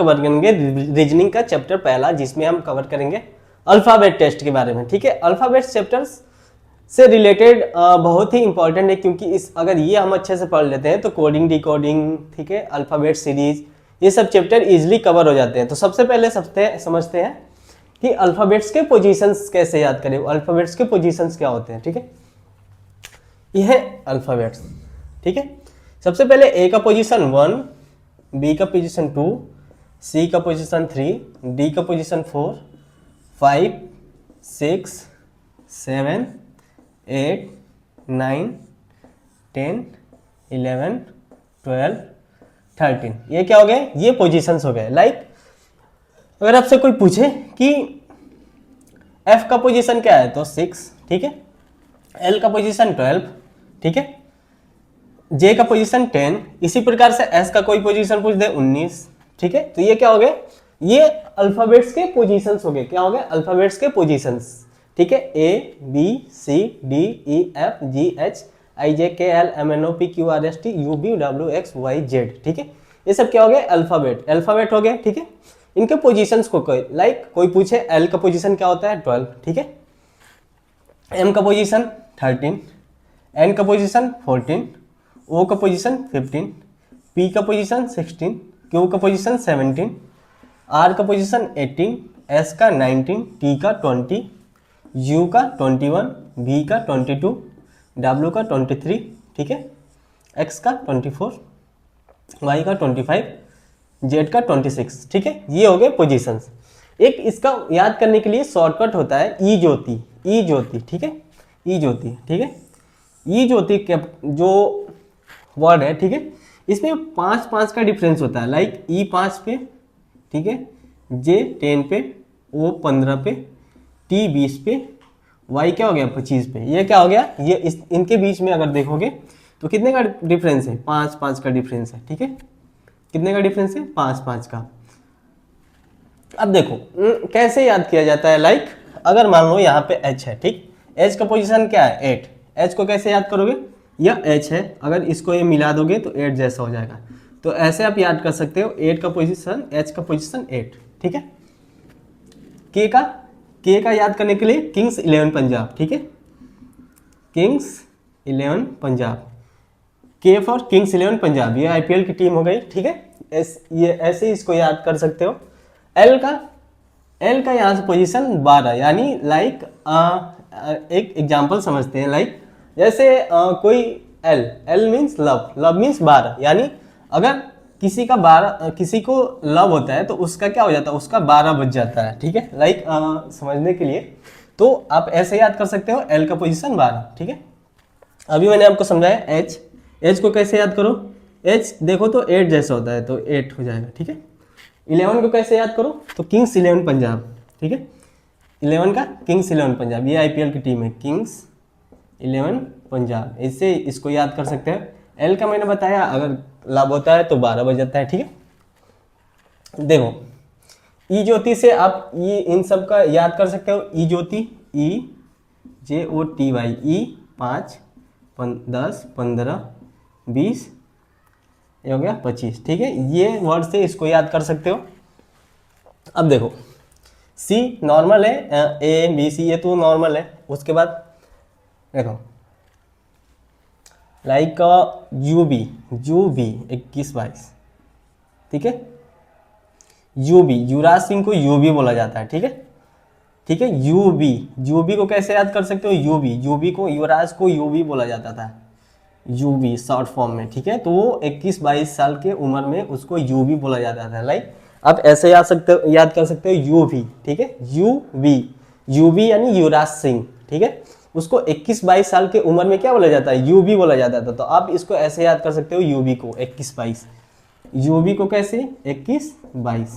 Cover करेंगे reasoning का chapter पहला, जिसमें हम कवर करेंगे अल्फाबेट टेस्ट के बारे में। ठीक है, अल्फाबेट चैप्टर्स से रिलेटेड बहुत ही इंपॉर्टेंट है, क्योंकि इस अगर ये हम अच्छे से पढ़ लेते हैं तो कोडिंग डिकोडिंग, ठीक है, अल्फाबेट सीरीज, ये सब चैप्टर इजीली कवर हो जाते हैं। तो सबसे पहले समझते हैं कि अल्फाबेट्स के पोजीशंस कैसे याद करें, अल्फाबेट्स के पोजीशंस क्या होते हैं। ठीक है, यह है अल्फाबेट्स। ठीक है, सबसे पहले ए का पोजीशन 1, बी का पोजीशन 2, सी का पोजीशन 3, डी का पोजीशन 4, 5, 6, 7, 8, 9, 10, 11, 12, 13। ये क्या हो गए, ये पोजीशंस हो गए। लाइक अगर आपसे कोई पूछे कि एफ का पोजीशन क्या है तो 6, ठीक है, एल का पोजीशन 12, ठीक है, जे का पोजीशन 10, इसी प्रकार से एस का कोई पोजीशन पूछ दे 19, ठीक है। तो ये क्या हो गए, ये अल्फाबेट्स के पोजीशंस हो गए। क्या हो गए, अल्फाबेट्स के पोजीशंस। ठीक है, A B C D E F G H I J K L M N O P Q R S T U V W X Y Z. ठीक है, ये सब क्या हो गए, अल्फाबेट हो गए। ठीक है, इनके पोजीशंस को कोई पूछे एल का पोजीशन क्या होता है 12, ठीक है, एम का पोजीशन 13, एन का पोजीशन 14, ओ का पोजीशन 15, पी का पोजीशन 16, क्यू का पोजीशन 17, आर का पोजीशन 18, एस का 19, टी का 20, यू का 21, वी का 22, डब्ल्यू का 23, ठीक है, एक्स का 24, वाई का 25, जेड का 26। ठीक है, ये हो गए पोजीशंस। एक इसका याद करने के लिए शॉर्टकट होता है ई ज्योति, ठीक है, ई ज्योति, ठीक है, ई ज्योति के जो वर्ड है, ठीक है, इसमें 5 का डिफरेंस होता है। लाइक ई 5 पे, ठीक है, जे 10 पे, ओ 15 पे, टी 20 पे, वाई क्या हो गया 25 पे। ये क्या हो गया, ये इनके बीच में अगर देखोगे तो कितने का डिफरेंस है, 5 का डिफरेंस है। ठीक है, कितने का डिफरेंस है, 5 का। अब देखो कैसे याद किया जाता है। लाइक अगर मान लो यहाँ पे एच है, ठीक, एच का पोजीशन क्या है 8, एच को कैसे याद करोगे, यह एच है, अगर इसको ये मिला दोगे तो 8 जैसा हो जाएगा। तो ऐसे आप याद कर सकते हो 8 का पोजीशन, एच का पोजीशन 8। ठीक है, के का याद करने के लिए किंग्स 11 पंजाब, ठीक है, किंग्स 11 पंजाब, के फॉर किंग्स 11 पंजाब, ये आईपीएल की टीम हो गई। ठीक है, ये ऐसे ही इसको याद कर सकते हो। एल का यहाँ से पोजीशन 12, यानी लाइक एक एग्जांपल समझते हैं। लाइक जैसे कोई एल मीन्स लव मीन्स 12, यानी अगर किसी को लव होता है तो उसका क्या हो जाता है, उसका 12 बज जाता है। ठीक है, लाइक समझने के लिए तो आप ऐसे याद कर सकते हो, एल का पोजीशन 12। ठीक है, अभी मैंने आपको समझाया एच को कैसे याद करो, एच देखो तो 8 जैसा होता है तो 8 हो जाएगा। ठीक है, 11 को कैसे याद करो तो किंग्स 11 पंजाब। ठीक है, 11 का किंग्स 11 पंजाब, ये आईपीएल की टीम है, किंग्स 11 पंजाब, इससे इसको याद कर सकते हैं। एल का मैंने बताया अगर लाभ होता है तो 12 बज जाता है। ठीक है, देखो ई ज्योति से आप ये इन सब का याद कर सकते हो। ई ज्योति, ई जे ओ टी वाई, ई 5, 10, 15, 20, ये हो गया 25। ठीक है, ये वर्ड से इसको याद कर सकते हो। अब देखो सी नॉर्मल है, ए बी सी ये तो नॉर्मल है। उसके बाद देखो लाइक यू बी 21, 22, ठीक है, यू बी युवराज सिंह को यू बी बोला जाता है। ठीक है, ठीक है, यू बी को कैसे याद कर सकते हो, यू बी को युवराज को यू बी बोला जाता था, यू बी शॉर्ट फॉर्म में। ठीक है, तो वो 21-22 साल के उम्र में उसको यू बी बोला जाता था। लाइक आप ऐसे याद कर सकते हो यू बी। ठीक है, यू बी यानी युवराज सिंह। ठीक है, उसको 21-22 साल के उम्र में क्या बोला जाता है, यू बी बोला जाता था। तो आप इसको ऐसे याद कर सकते हो यू बी को 21-22, यू बी को कैसे 21-22।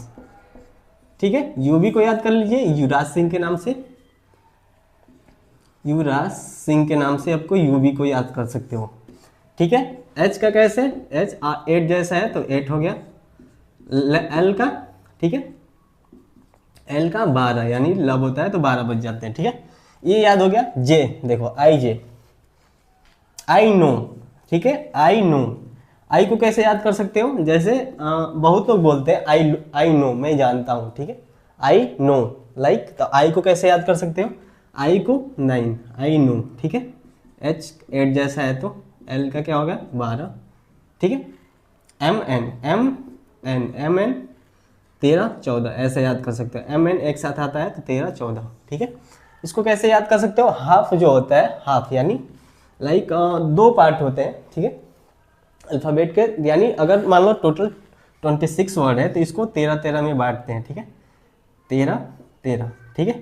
ठीक है, यू बी को याद कर लीजिए युवराज सिंह के नाम से, युवराज सिंह के नाम से आपको यू बी को याद कर सकते हो। ठीक है, एच का कैसे, एच 8 जैसा है तो 8 हो गया। एल का, ठीक है, एल का 12 यानी लब होता है तो 12 बज जाते हैं। ठीक है, ये याद हो गया। जे देखो आई नो, ठीक है, आई को कैसे याद कर सकते हो, जैसे बहुत लोग बोलते हैं आई नो, मैं जानता हूँ, ठीक है, आई नो, लाइक, तो आई को कैसे याद कर सकते हो, आई को 9, आई नो, ठीक है, एच 8 जैसा है तो एल का क्या होगा 12, ठीक है, एम एन 13 14 ऐसे याद कर सकते हो, एम एन एक साथ आता है तो 13 14, ठीक है। इसको कैसे याद कर सकते हो, हाफ जो होता है, हाफ यानी लाइक दो पार्ट होते हैं, ठीक है, अल्फ़ाबेट के, यानी अगर मान लो टोटल 26 वर्ड है तो इसको 13 13 में बांटते हैं, ठीक है, 13 13, ठीक है।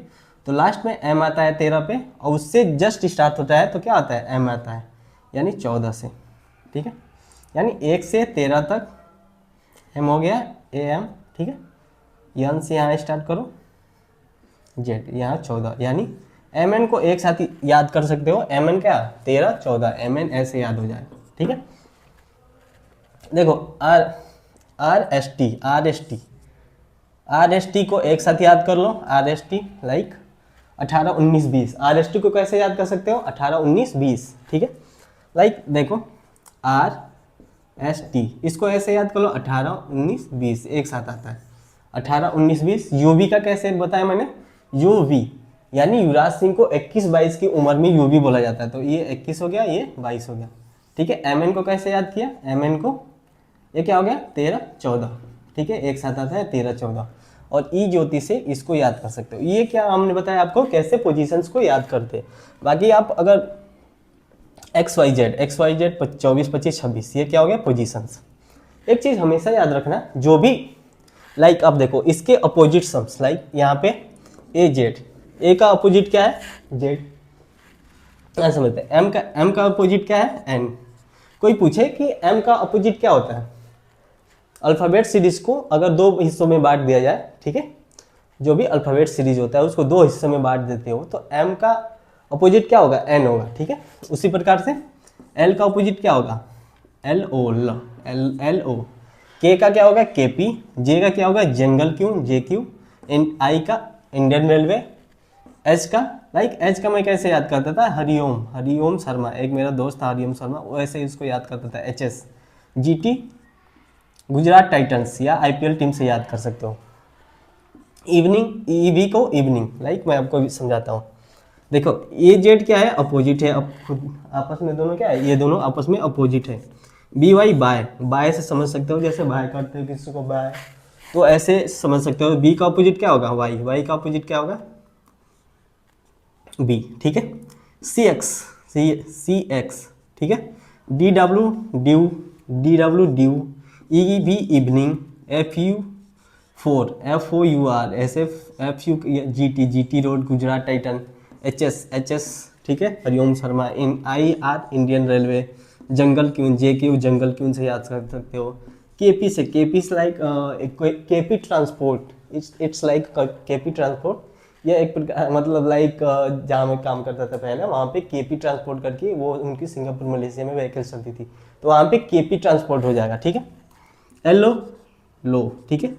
तो लास्ट में एम आता है 13 पे, और उससे जस्ट स्टार्ट होता है तो क्या आता है, एम आता है, यानी 14 से, ठीक है, यानी 1 से 13 तक एम हो गया, ए एम, ठीक है, यन से यहाँ स्टार्ट करो, जेड यहाँ 14, यानी एम एन को एक साथ याद कर सकते हो, एम एन क्या 13 14, एम एन ऐसे याद हो जाएगा, ठीक है। देखो R R S T R S T R S T को एक साथ याद कर लो, R S T like 18 19 20, R S T को कैसे याद कर सकते हो 18 19 20, ठीक है, लाइक देखो आर एस टी, इसको ऐसे याद कर लो 18 19 20 एक साथ आता है, 18 19 20। यूवी का कैसे बताया मैंने, यूवी यानी युवराज सिंह को 21 22 की उम्र में यूवी बोला जाता है, तो ये 21 हो गया, ये 22 हो गया, ठीक है। एम एन को कैसे याद किया, एम एन को ये क्या हो गया 13 14, ठीक है, एक साथ आता है 13 14, और ई ज्योति से इसको याद कर सकते हो। ये क्या हमने बताया आपको कैसे पोजीशंस को याद करते हैं। बाकी आप अगर एक्स वाई जेड 24 25 26, ये क्या हो गया पोजीशंस। एक चीज हमेशा याद रखना, जो भी लाइक अब देखो इसके अपोजिट सम्स, लाइक यहाँ पे ए जेड, ए का अपोजिट क्या है जेड, ऐसा समझते हैं। एम का अपोजिट क्या है एन। कोई पूछे कि एम का अपोजिट क्या होता है, अल्फ़ाबेट सीरीज को अगर दो हिस्सों में बांट दिया जाए, ठीक है, जो भी अल्फ़ाबेट सीरीज होता है उसको दो हिस्सों में बांट देते हो तो एम का अपोजिट क्या होगा एन होगा, ठीक है। उसी प्रकार से एल का अपोजिट क्या होगा एल ओ, एल ओ। के का क्या होगा के पी, जे का क्या होगा जंगल क्यों जे क्यू, आई का इंडियन रेलवे, एच का लाइक एच का मैं कैसे याद करता था हरिओम शर्मा, एक मेरा दोस्त था हरिओम शर्मा, वो ऐसे इसको याद करता था H S. G T Gujarat Titans या आईपीएल टीम से याद कर सकते हो। इवनिंग ईवी को इवनिंग, लाइक मैं आपको समझाता हूँ। देखो ए जेड क्या है अपोजिट है, अब खुद आपस में दोनों क्या है, ये दोनों आपस में अपोजिट है। बी वाई बाय, बाय से समझ सकते हो, जैसे बाय करते हो किसी को बाय, तो ऐसे समझ सकते हो। बी का अपोजिट क्या होगा वाई, वाई का अपोजिट क्या होगा बी, ठीक है। सी एक्स, सी एक्स, ठीक है। D W dew, D W dew, E भी evening, F U four, F O U R, S F U G T road Gujarat Titan, H S, ठीक है हरिओम शर्मा, इन I R Indian railway, jungle queen J Q jungle queen से याद कर सकते हो। K P से, K P like K P transport, it's like K P transport, यह एक प्रकार मतलब लाइक जहाँ मैं काम करता था पहले, वहाँ पे केपी ट्रांसपोर्ट करके वो उनकी सिंगापुर मलेशिया में व्हीकल चलती थी, तो वहाँ पे केपी ट्रांसपोर्ट हो जाएगा, ठीक है। एल ओ लो, ठीक है।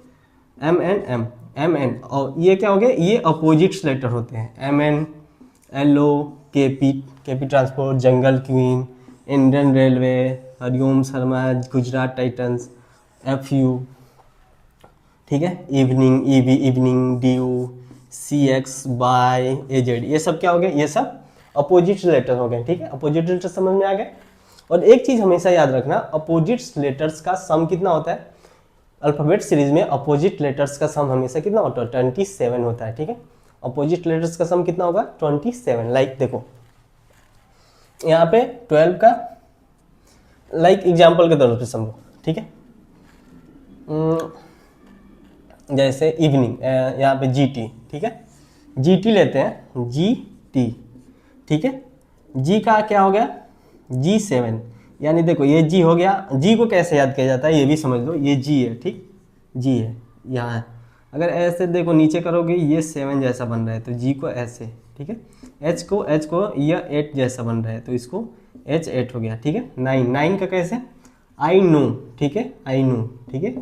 एम एन और ये क्या हो गया, ये अपोजिट्स लेटर होते हैं, M N L O K P transport, jungle queen, Indian railway, Hariom Sharma, Gujarat Titans, F U, ठीक है, evening EV evening, dew, C X by, A Z, ये सब क्या हो गए, ये सब अपोजिट लेटर हो गए, ठीक है। अपोजिट लेटर समझ में आ गए। और एक चीज हमेशा याद रखना, अपोजिट लेटर्स का सम कितना होता है, अल्फाबेट सीरीज में अपोजिट लेटर्स का सम हमेशा कितना होता है 27 होता है, ठीक है। अपोजिट लेटर्स का सम कितना होगा 27, लाइक देखो यहाँ पे 12 का लाइक एग्जाम्पल के तौर पर समझो, ठीक है। जैसे इवनिंग, यहाँ पे जी टी, ठीक है, जी टी लेते हैं, जी टी, ठीक है। जी का क्या हो गया G7, यानी देखो ये जी हो गया, जी को कैसे याद किया जाता है ये भी समझ लो, ये जी है, ठीक, जी है यहाँ है। अगर ऐसे देखो नीचे करोगे ये 7 जैसा बन रहा है तो जी को ऐसे, ठीक है। एच को यह 8 जैसा बन रहा है तो इसको H8 हो गया, ठीक है। 9 का कैसे आई नो, ठीक है, आई नो, ठीक है।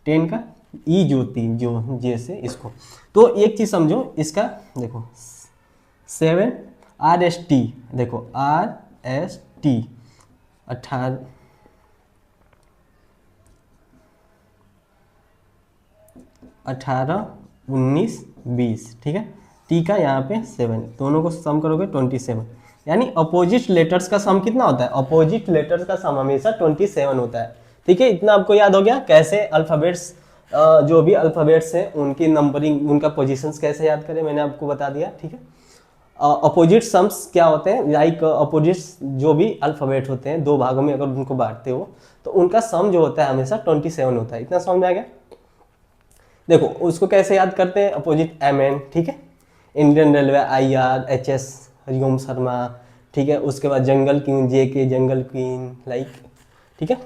10 का ई ज्योति, जो जैसे इसको, तो एक चीज समझो इसका, देखो 7 आर एस टी, देखो आर एस टी 18 18 19 20, ठीक है। टी का यहाँ पे 7, दोनों को सम करोगे 27, यानी अपोजिट लेटर्स का सम कितना होता है? अपोजिट लेटर्स का सम हमेशा 27 होता है, ठीक है। इतना आपको याद हो गया कैसे अल्फ़ाबेट्स, जो भी अल्फ़ाबेट्स हैं उनकी नंबरिंग, उनका पोजीशंस कैसे याद करें, मैंने आपको बता दिया, ठीक है। अपोजिट सम्स क्या होते हैं? लाइक अपोजिट्स जो भी अल्फ़ाबेट होते हैं, दो भागों में अगर उनको बांटते हो तो उनका सम जो होता है हमेशा 27 होता है। इतना समझ में आ गया? देखो उसको कैसे याद करते हैं? अपोजिट एम एन, ठीक है। Indian railway IR HS Hariom Sharma, ठीक है। उसके बाद जंगल क्वीन JK जंगल क्वीन, लाइक, ठीक है।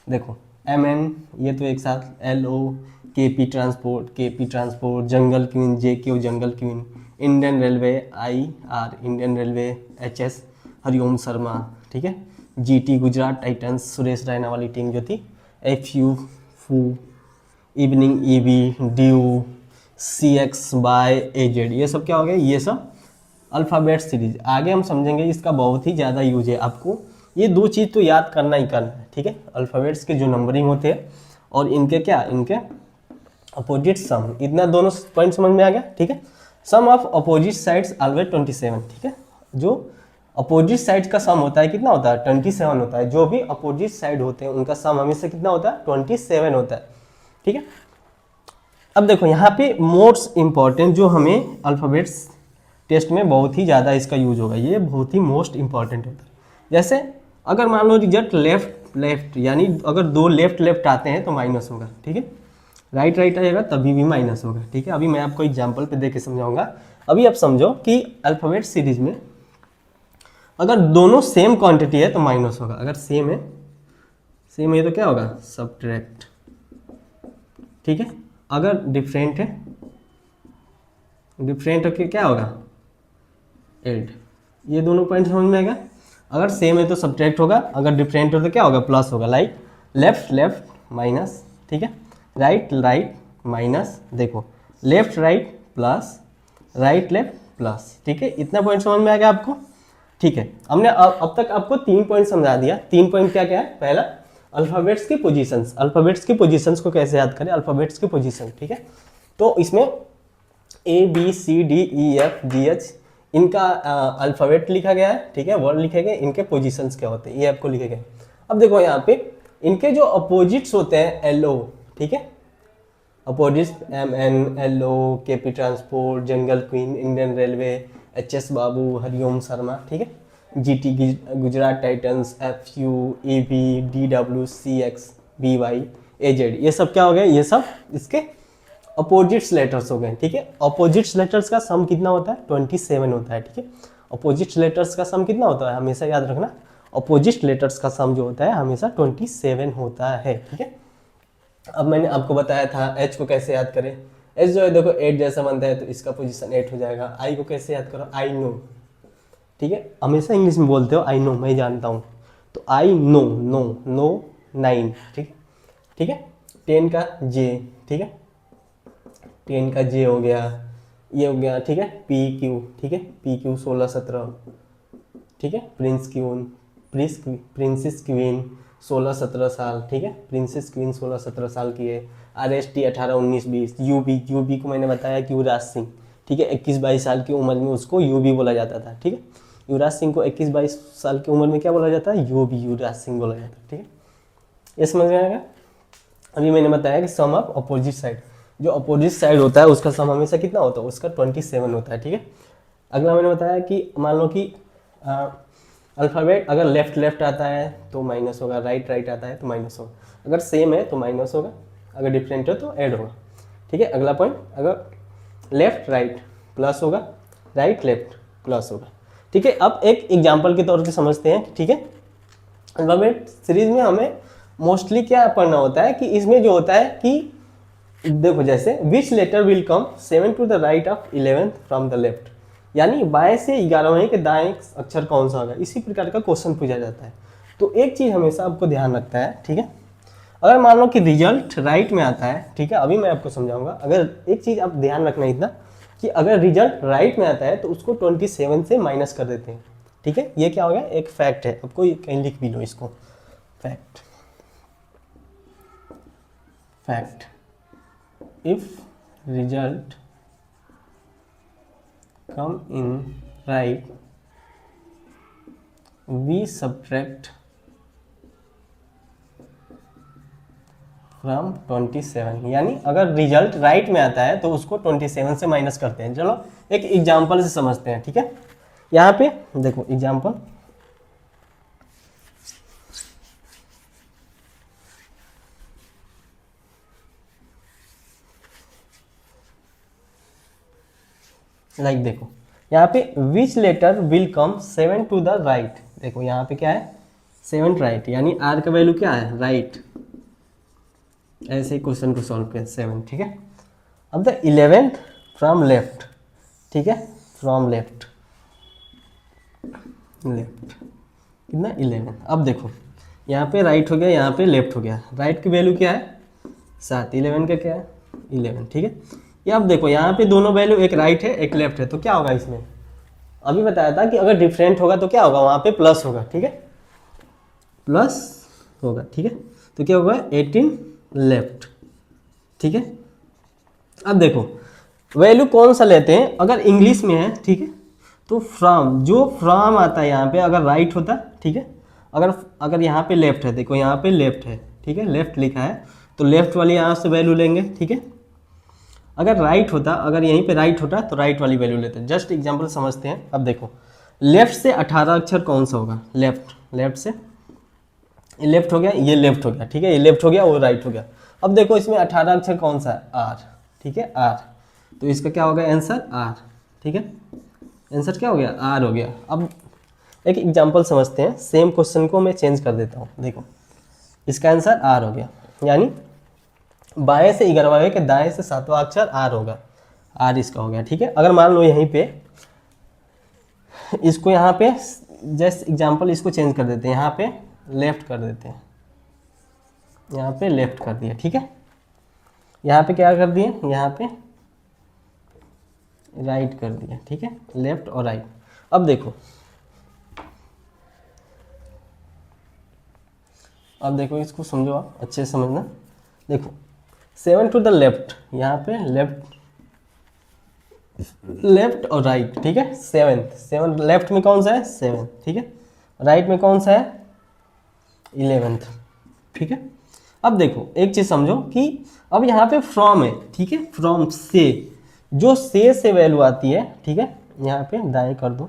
देखो MN ये तो एक साथ, LO KP transport, jungle queen JQ jungle queen, Indian railway IR Indian railway HS Hariom Sharma, ठीक है। GT गुजरात टाइटंस सुरेश रैना वाली टीम जो थी, FU फू, evening EV dew, CX by AZ, ये सब क्या हो गया? ये सब अल्फ़ाबेट सीरीज। आगे हम समझेंगे, इसका बहुत ही ज़्यादा यूज है, आपको ये दो चीज़ तो याद करना ही करना है, ठीक है। अल्फ़ाबेट्स के जो नंबरिंग होते हैं और इनके क्या, इनके अपोजिट सम, इतना दोनों पॉइंट समझ में आ गया, ठीक है। सम ऑफ अपोजिट साइड्स ऑलवेज 27, ठीक है। जो अपोजिट साइड का सम होता है कितना होता है? 27 होता है। जो भी अपोजिट साइड होते हैं उनका सम हमेशा कितना होता है? 27 होता है, ठीक है। अब देखो यहाँ पे मोस्ट इंपॉर्टेंट जो हमें अल्फ़ाबेट्स टेस्ट में बहुत ही ज़्यादा इसका यूज होगा, ये बहुत ही मोस्ट इंपॉर्टेंट होता है। जैसे अगर मान लो रिजल्ट लेफ्ट लेफ्ट, यानी अगर दो लेफ्ट लेफ्ट आते हैं तो माइनस होगा, ठीक है। राइट राइट आएगा तभी भी माइनस होगा, ठीक है। अभी मैं आपको एग्जाम्पल पे दे के समझाऊंगा। अभी आप समझो कि अल्फ़ाबेट सीरीज में अगर दोनों सेम क्वांटिटी है तो माइनस होगा, अगर सेम है तो क्या होगा? सब्ट्रैक्ट, ठीक है। अगर डिफरेंट होकर क्या होगा? ऐड। ये दोनों पॉइंट समझ में आएगा। अगर सेम है तो सब्ट्रैक्ट होगा, अगर डिफरेंट हो तो क्या होगा? प्लस होगा। लाइक लेफ्ट लेफ्ट माइनस, ठीक है। राइट राइट माइनस, देखो left right plus, right left plus, ठीक है। इतना पॉइंट समझ में आ गया आपको, ठीक है। हमने अब तक आपको 3 पॉइंट समझा दिया। 3 पॉइंट क्या क्या है? पहला, अल्फ़ाबेट्स के पोजीशंस, अल्फ़ाबेट्स के पोजीशंस को कैसे याद करें? अल्फ़ाबेट्स के पोजीशन, ठीक है। तो इसमें ABCDEFGH इनका अल्फ़ाबेट लिखा गया है, ठीक है। वर्ड लिखे गए, इनके पोजीशंस क्या होते हैं ये आपको लिखे गए। अब देखो यहाँ पे इनके जो अपोजिट्स होते हैं LO, ठीक है। Opposites MN LO KP transport jungle queen Indian railway HS बाबू हरिओम शर्मा, ठीक है। GT Gujarat Titans FU EV DW CX BY AZ, ये सब क्या हो गए? ये सब इसके अपोजिट्स लेटर्स हो गए, ठीक है। अपोजिट्स लेटर्स का सम कितना होता है? 27 होता है, ठीक है। अपोजिट्स लेटर्स का सम कितना होता है? हमेशा याद रखना, अपोजिट लेटर्स का सम जो होता है हमेशा 27 होता है, ठीक है। अब मैंने आपको बताया था H को कैसे याद करें। H जो है देखो 8 जैसा बनता है तो इसका पोजीशन 8 हो जाएगा। I को कैसे याद करो? आई नो, ठीक है। हमेशा इंग्लिश में बोलते हो आई नो, मैं जानता हूँ, तो आई नो, नो 9, ठीक है। 10 का J, ठीक है। 10 का J हो गया, ये हो गया, ठीक है। PQ, ठीक है। PQ 16 17, ठीक है। प्रिंसेस क्वीन 16 17 साल, ठीक है। प्रिंसेस क्वीन 16 17 साल की है। RST 18 19 20। यूबी को मैंने बताया कि युवराज सिंह, ठीक है। 21 22 साल की उम्र में उसको यूबी बोला जाता था, ठीक है। युवराज सिंह को 21 22 साल की उम्र में क्या बोला जाता है? यूबी, युवराज सिंह बोला जाता है, ठीक है। ये समझ में आएगा। अभी मैंने बताया कि सम ऑफ अपोजिट साइड, जो अपोजिट साइड होता है उसका सम हमेशा कितना होता है? उसका 27 होता है, ठीक है। अगला मैंने बताया कि मान लो कि अल्फ़ाबेट अगर लेफ्ट लेफ्ट आता है तो माइनस होगा, राइट राइट आता है तो माइनस होगा, अगर सेम है तो माइनस होगा, अगर डिफरेंट हो तो ऐड होगा, ठीक है। अगला पॉइंट, अगर लेफ्ट राइट प्लस होगा, राइट लेफ्ट प्लस होगा, ठीक है। अब एक एग्जाम्पल के तौर पे समझते हैं, ठीक है। अल्फ़ाबेट सीरीज में हमें मोस्टली क्या पढ़ना होता है कि इसमें जो होता है कि देखो जैसे which letter will come 7 to the right of 11 from the left, यानी बाएं से 11वें के दाएं अक्षर कौन सा होगा, इसी प्रकार का क्वेश्चन पूछा जाता है। तो एक चीज हमेशा आपको ध्यान रखता है, ठीक है। अगर मान लो कि रिजल्ट राइट में आता है, ठीक है, अभी मैं आपको समझाऊंगा। अगर एक चीज आप ध्यान रखना इतना कि अगर रिजल्ट राइट में आता है तो उसको 27 से माइनस कर देते हैं, ठीक है। ये क्या हो गया? एक फैक्ट है, आपको कहीं लिख भी लो इसको, fact. If result come in right we subtract from 27, यानी अगर रिजल्ट राइट में आता है तो उसको 27 से माइनस करते हैं। चलो एक एग्जांपल से समझते हैं, ठीक है। यहाँ पे देखो एग्जांपल, लाइक देखो यहाँ पे which letter will come 7 to the right. देखो यहाँ पे क्या है 7 राइट, यानी आर का वैल्यू क्या है राइट। ऐसे ही क्वेश्चन को सॉल्व किया 7, ठीक है। अब द 11th फ्रॉम लेफ्ट, ठीक है, फ्रॉम लेफ्ट कितना 11। अब देखो यहाँ पे राइट हो गया, यहाँ पे लेफ्ट हो गया। राइट की वैल्यू क्या है 7, 11 का क्या है 11, ठीक है। ये अब देखो यहाँ पे दोनों वैल्यू, एक राइट है एक लेफ्ट है, तो क्या होगा इसमें, अभी बताया था कि अगर डिफरेंट होगा तो क्या होगा, वहाँ पे प्लस होगा, ठीक है, प्लस होगा, ठीक है। तो क्या होगा 18 लेफ्ट, ठीक है। अब देखो वैल्यू कौन सा लेते हैं, अगर इंग्लिश में है, ठीक है, तो फ्रॉम, जो फ्रॉम आता है यहाँ पे अगर राइट होता, ठीक है, अगर यहाँ पे लेफ्ट है, देखो यहाँ पे लेफ्ट है, ठीक है, लेफ्ट लिखा है तो लेफ्ट वाली यहाँ से वैल्यू लेंगे, ठीक है। अगर राइट होता, अगर यहीं पे राइट होता तो राइट वाली वैल्यू लेते हैं। जस्ट एग्जांपल समझते हैं। अब देखो लेफ्ट से 18 अक्षर कौन सा होगा, लेफ्ट से, ये लेफ्ट हो गया, ये लेफ्ट हो गया, ठीक है, ये लेफ्ट हो गया, वो राइट हो गया। अब देखो इसमें 18 अक्षर कौन सा है आर, ठीक है, आर, तो इसका क्या होगा आंसर आर, ठीक है, आंसर क्या हो गया आर हो गया। अब एक एग्जांपल समझते हैं, सेम क्वेश्चन को मैं चेंज कर देता हूँ। देखो इसका आंसर आर हो गया, यानी बाएं से 11वां के दाएं से 7वां अक्षर आर होगा, आर इसका हो गया, ठीक है। अगर मान लो यहीं पे इसको, यहाँ पे जस्ट एग्जांपल इसको चेंज कर देते हैं, यहाँ पे लेफ्ट कर देते हैं, यहाँ पे लेफ्ट कर दिया, ठीक है, यहाँ पे क्या कर दिए, यहाँ पे राइट कर दिया, ठीक है, लेफ्ट और राइट। अब देखो, अब देखो इसको समझो, आप अच्छे से समझना। देखो 7 टू द लेफ्ट, यहाँ पे लेफ्ट और राइट, ठीक है, 7 लेफ्ट में कौन सा है 7, ठीक है, राइट में कौन सा है 11th, ठीक है। अब देखो एक चीज समझो कि अब यहाँ पे फ्रॉम है, ठीक है, फ्रॉम से, जो से वैल्यू आती है, ठीक है, यहाँ पे दाएं कर दो,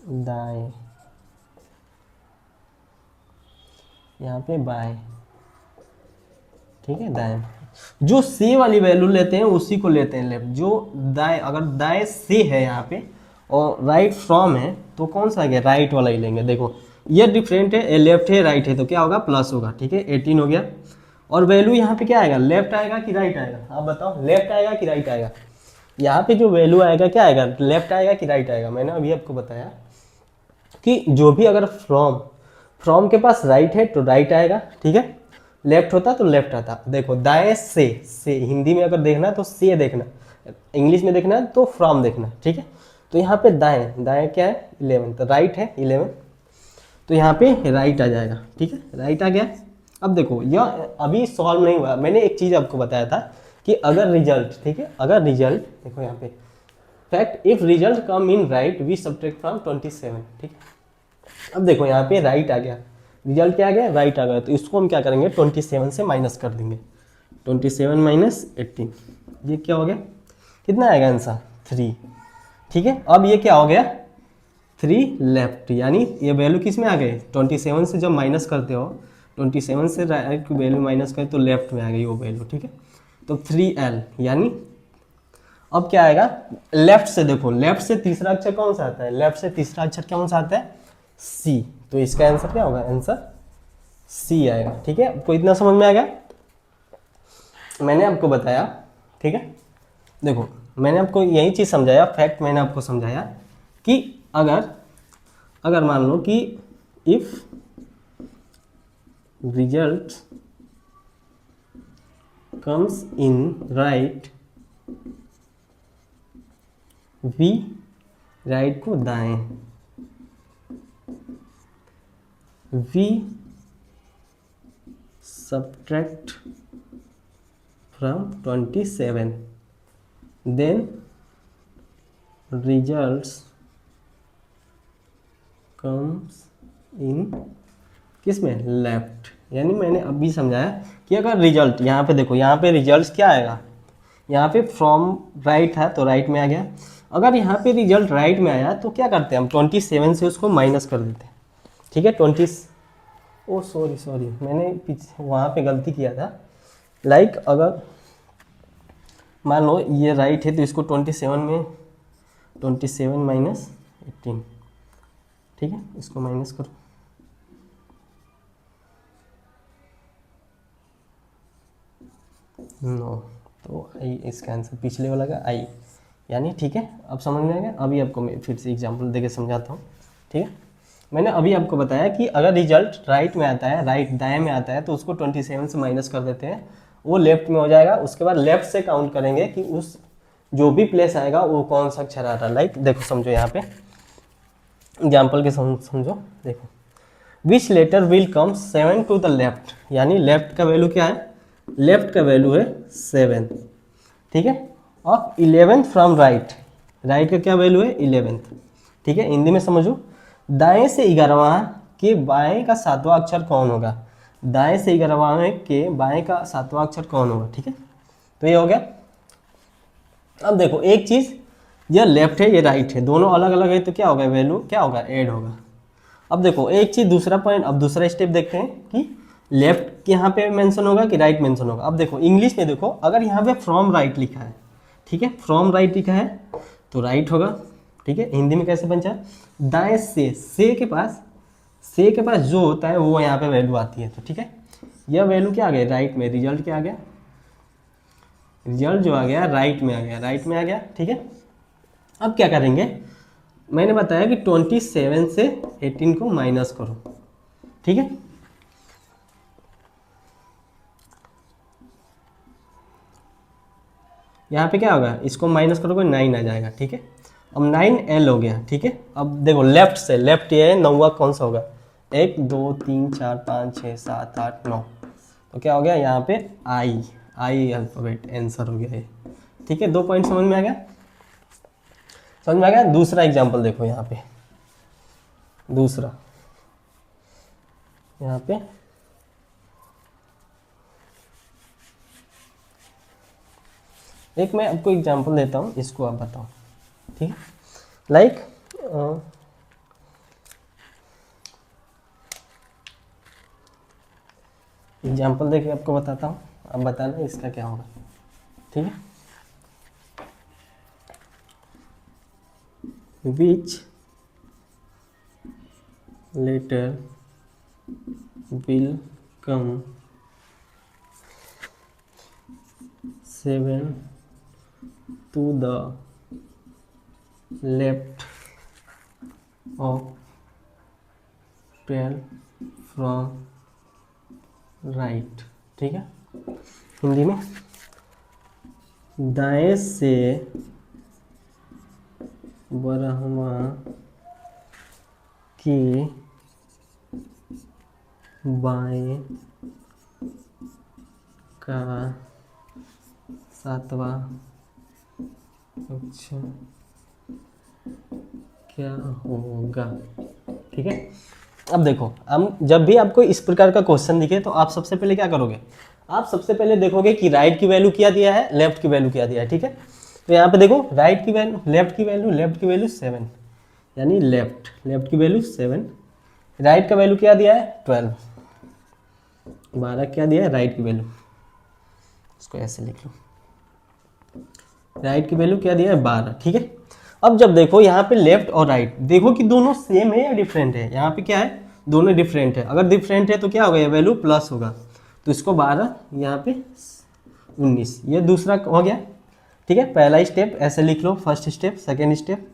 दाएं, यहाँ पे बाएं, ठीक है, दाएं, जो से वाली वैल्यू लेते हैं उसी को लेते हैं लेफ्ट। जो दाएं, अगर दाएं से है यहाँ पे और राइट फ्रॉम है तो कौन सा आ गया राइट वाला ही लेंगे। देखो ये डिफरेंट है, लेफ्ट है राइट है, तो क्या होगा प्लस होगा, ठीक है, 18 हो गया। और वैल्यू यहाँ पे क्या आएगा, लेफ्ट आएगा कि राइट आएगा, आप बताओ लेफ्ट आएगा कि राइट आएगा। यहाँ पे जो वैल्यू आएगा क्या आएगा, लेफ्ट आएगा कि राइट आएगा। मैंने अभी आपको बताया कि जो भी अगर फ्रॉम के पास राइट है तो राइट आएगा, ठीक है, लेफ्ट होता तो लेफ्ट आता। देखो दाएं से हिंदी में अगर देखना तो से देखना, इंग्लिश में देखना तो फ्रॉम देखना, ठीक है। तो यहाँ पे दाएं क्या है 11, तो राइट है 11, तो यहाँ पे राइट आ जाएगा, ठीक है, राइट आ गया। अब देखो यह अभी सॉल्व नहीं हुआ, मैंने एक चीज़ आपको बताया था कि अगर रिजल्ट, ठीक है, अगर रिजल्ट देखो यहाँ पे fact, if result come in right we subtract from 27, ठीक है। अब देखो यहाँ पे राइट आ गया, रिजल्ट क्या आ गया राइट आ गया, तो इसको हम क्या करेंगे 27 से माइनस कर देंगे, 27 माइनस 18, ये क्या हो गया, कितना आएगा आंसर 3, ठीक है। अब ये क्या हो गया 3 लेफ्ट, यानी ये वैल्यू किस में आ गई 27 से जब माइनस करते हो, 27 से राइट की वैल्यू माइनस करें तो लेफ्ट में आ गई वो वैल्यू, ठीक है। तो 3L, यानी अब क्या आएगा लेफ्ट से, देखो लेफ्ट से तीसरा अक्षर कौन सा आता है, लेफ्ट से तीसरा अक्षर कौन सा आता है C, तो इसका आंसर क्या होगा, आंसर C आएगा, ठीक है। आपको इतना समझ में आ गया, मैंने आपको बताया, ठीक है। देखो मैंने आपको यही चीज समझाया, फैक्ट मैंने आपको समझाया कि अगर मान लो कि if result comes in right we, right को दाएं, we subtract from 27, then results comes in किस में, लेफ्ट। यानी मैंने अभी समझाया कि अगर रिजल्ट, यहाँ पे देखो, यहाँ पे रिजल्ट क्या आएगा, यहाँ पे फ्रॉम राइट था तो राइट में आ गया। अगर यहाँ पे रिजल्ट राइट में आया तो क्या करते हैं हम, 27 से उसको माइनस कर देते हैं, ठीक है। 20, ओ सॉरी मैंने पीछे वहाँ पे गलती किया था। लाइक अगर मान लो ये राइट है तो इसको 27 में 27 माइनस 18, ठीक है, इसको माइनस करो। नो, तो आई इसका आंसर पिछले वाला का आई, यानी ठीक है। अब समझ में आ गया। अभी आपको मैं फिर से एग्जांपल देके समझाता हूँ, ठीक है। मैंने अभी आपको बताया कि अगर रिजल्ट राइट में आता है, राइट दाएं में आता है, तो उसको 27 से माइनस कर देते हैं, वो लेफ्ट में हो जाएगा। उसके बाद लेफ्ट से काउंट करेंगे कि उस जो भी प्लेस आएगा वो कौन सा अक्षर आ रहा है। लाइक देखो, समझो यहाँ पे एग्जाम्पल के समझो, देखो which letter will come 7 to the left, यानी लेफ्ट का वैल्यू क्या है, लेफ्ट का वैल्यू है 7, ठीक है। और 11 फ्रॉम राइट, राइट का क्या वैल्यू है 11, ठीक है। हिंदी में समझो, दाएं से 11वां के बाएं का 7वां अक्षर कौन होगा, दाएं से 11वां के बाएं का 7वां अक्षर कौन होगा, ठीक है। तो ये हो गया। अब देखो एक चीज, ये लेफ्ट है ये राइट है, दोनों अलग अलग है, तो क्या होगा, वैल्यू क्या होगा, ऐड होगा। अब देखो एक चीज, दूसरा पॉइंट, अब दूसरा स्टेप देखते हैं कि लेफ्ट यहाँ पे मेंशन होगा कि राइट मेंशन होगा। अब देखो इंग्लिश में देखो, अगर यहाँ पे फ्रॉम राइट लिखा है, ठीक है, फ्रॉम राइट लिखा है तो राइट होगा, ठीक है। हिंदी में कैसे बन जाए, दाएं से के पास, से के पास जो होता है वो यहाँ पे वैल्यू आती है, तो ठीक है। यह वैल्यू क्या आ गया राइट में, रिजल्ट क्या आ गया, रिजल्ट जो आ गया राइट में आ गया, राइट में आ गया, ठीक है। अब क्या करेंगे, मैंने बताया कि 27 से 18 को माइनस करो, ठीक है। यहाँ पे क्या होगा, इसको माइनस करोगे 9 आ जाएगा, ठीक है। अब 9L हो गया, ठीक है। अब देखो लेफ्ट से, लेफ्ट ये है 9वां कौन सा होगा, 1 2 3 4 5 6 7 8 9, तो क्या हो गया यहाँ पे आई अल्फाबेट आंसर हो गया ये, ठीक है। 2 पॉइंट समझ में आ गया, समझ में आ गया। दूसरा एग्जाम्पल देखो, यहाँ पे दूसरा, यहाँ पे एक मैं आपको एग्जाम्पल देता हूँ, इसको आप बताओ, ठीक है। लाइक एग्जाम्पल देके आपको बताता हूँ, अब बताना इसका क्या होगा, ठीक है। Which letter will come 7 to the left of 12 from right, ठीक है। हिंदी में दाएं से 12वां के बाएं का 7वां अक्षर क्या होगा, ठीक है। अब देखो, हम जब भी आपको इस प्रकार का क्वेश्चन दिखे तो आप सबसे पहले क्या करोगे, आप सबसे पहले देखोगे कि राइट की वैल्यू क्या दिया है, लेफ्ट की वैल्यू क्या दिया है, ठीक है। तो यहाँ पे देखो राइट की वैल्यू, लेफ्ट की वैल्यू 7, यानी लेफ्ट की वैल्यू 7, राइट का वैल्यू क्या दिया है 12, 12 क्या दिया है राइट की वैल्यू, इसको ऐसे लिख लो, राइट की वैल्यू क्या दिया है 12, ठीक है। अब जब देखो यहाँ पे लेफ्ट और राइट, देखो कि दोनों सेम है या डिफरेंट है, यहाँ पे क्या है दोनों डिफरेंट है। अगर डिफरेंट है तो क्या होगा, ये वैल्यू प्लस होगा, तो इसको 12, यहाँ पे 19, ये दूसरा हो गया, ठीक है। पहला स्टेप ऐसे लिख लो, फर्स्ट स्टेप। सेकेंड स्टेप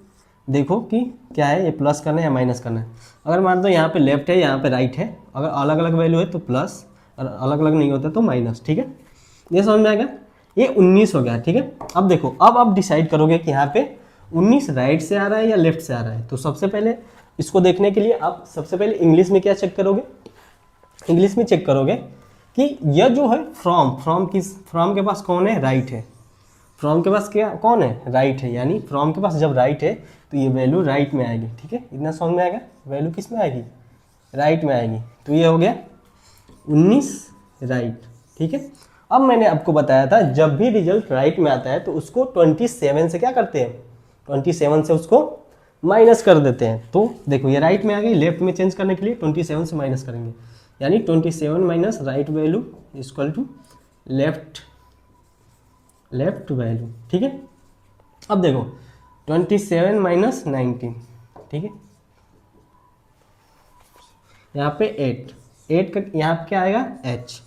देखो कि क्या है, ये प्लस करना है या माइनस करना है। अगर मान दो यहाँ पे लेफ्ट है, यहाँ पे राइट है, अगर अलग अलग वैल्यू है तो प्लस, और अलग अलग नहीं होता तो माइनस, ठीक है। ये समझ में आएगा, ये 19 हो गया, ठीक है। अब देखो, अब आप डिसाइड करोगे कि यहाँ पे 19 राइट से आ रहा है या लेफ्ट से आ रहा है। तो सबसे पहले इसको देखने के लिए आप सबसे पहले इंग्लिश में क्या चेक करोगे, इंग्लिश में चेक करोगे कि यह जो है फ्रॉम के पास कौन है, राइट है। फ्रॉम के पास क्या कौन है, राइट है, यानी फ्रॉम के पास जब राइट है तो ये वैल्यू राइट में आएगी। ठीक है, इतना समझ में आएगा, वैल्यू किस में आएगी, राइट में आएगी। तो ये हो गया 19 राइट। ठीक है, अब मैंने आपको बताया था जब भी रिजल्ट राइट में आता है तो उसको 27 से क्या करते हैं, 27 से उसको माइनस कर देते हैं। तो देखो ये राइट में आ गई, लेफ्ट में चेंज करने के लिए 27 से माइनस करेंगे, यानी 27 minus right value equal to left value. ठीक है, अब देखो 27 माइनस 19, ठीक है, यहाँ पे 8 का यहाँ पे क्या आएगा, एच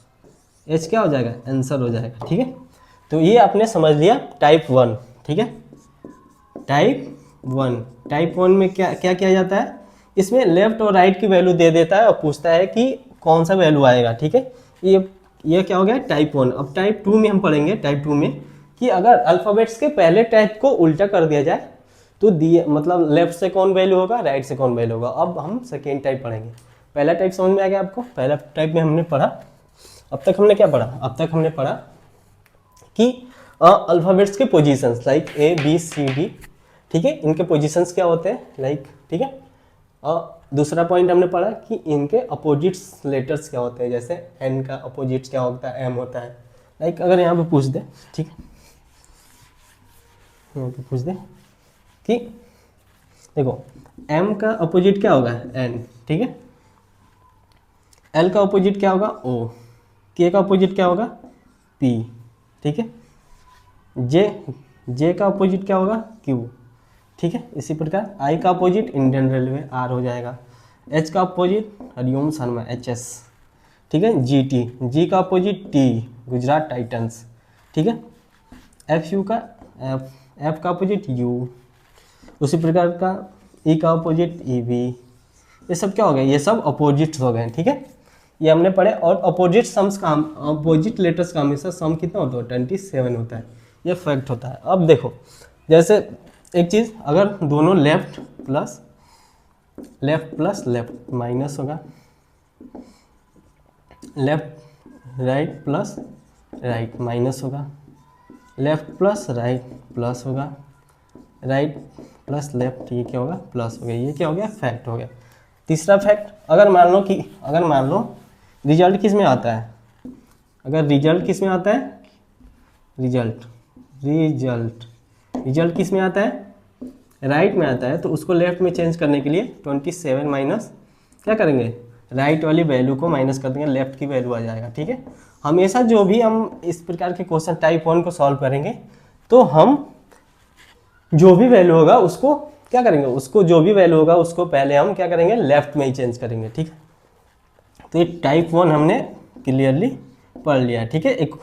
क्या हो जाएगा, आंसर हो जाएगा। ठीक है, तो ये आपने समझ लिया टाइप 1। ठीक है, टाइप 1 में क्या क्या किया जाता है, इसमें लेफ्ट और राइट की वैल्यू दे देता है और पूछता है कि कौन सा वैल्यू आएगा। ठीक है, ये क्या हो गया, टाइप 1। अब टाइप 2 में हम पढ़ेंगे, टाइप 2 में कि अगर अल्फ़ाबेट्स के पहले टाइप को उल्टा कर दिया जाए तो दिए मतलब लेफ्ट से कौन वैल्यू होगा, राइट से कौन वैल्यू होगा। अब हम सेकेंड टाइप पढ़ेंगे। पहला टाइप समझ में आ गया आपको, पहला टाइप में हमने पढ़ा, अब तक हमने क्या पढ़ा, अब तक हमने पढ़ा कि अल्फ़ाबेट्स के positions like a B C d. ठीक है, इनके पोजीशंस क्या होते हैं, लाइक, ठीक है। और दूसरा पॉइंट हमने पढ़ा कि इनके अपोजिट्स लेटर्स क्या होते हैं, जैसे एन का अपोजिट क्या होता है, एम होता है। लाइक अगर यहाँ पे पूछ दे, ठीक है, यहाँ पे पूछ दे कि देखो एम का अपोजिट क्या होगा, एन। ठीक है, एल का अपोजिट क्या होगा, ओ। के का अपोजिट क्या होगा, पी। ठीक है, जे का अपोजिट क्या होगा, क्यू। ठीक है, इसी प्रकार आई का अपोजिट इंडियन रेलवे, आर हो जाएगा। एच का opposite Hariom Sharma, H S. ठीक है, जी टी। जी का अपोजिट टी, गुजरात टाइटंस। ठीक है, एफ यू का एफ का अपोजिट यू। उसी प्रकार का ई का अपोजिट ई वी। ये सब क्या हो गया, ये सब अपोजिट्स हो गए। ठीक है, ये हमने पढ़े। और अपोजिट सम्स का, अपोजिट लेटर्स का हमेशा सम कितना होता है, 27 होता है। ये फैक्ट होता है। अब देखो जैसे एक चीज़, अगर दोनों लेफ्ट प्लस लेफ्ट माइनस होगा, left right plus right minus होगा, लेफ्ट प्लस राइट प्लस होगा, राइट प्लस लेफ्ट, ये क्या होगा, प्लस हो गया। ये क्या हो गया, फैक्ट हो गया। तीसरा फैक्ट, अगर मान लो रिजल्ट किस में आता है, अगर रिजल्ट किस में आता है, रिजल्ट किस में आता है, राइट में आता है, तो उसको लेफ्ट में चेंज करने के लिए 27 माइनस क्या करेंगे, राइट वाली वैल्यू को माइनस कर देंगे, लेफ्ट की वैल्यू आ जाएगा। ठीक है, हमेशा जो भी हम इस प्रकार के क्वेश्चन टाइप 1 को सॉल्व करेंगे तो हम जो भी वैल्यू होगा उसको क्या करेंगे, उसको जो भी वैल्यू होगा उसको पहले हम क्या करेंगे, लेफ्ट में ही चेंज करेंगे। ठीक है, तो ये टाइप 1 हमने क्लियरली पढ़ लिया। ठीक है, एक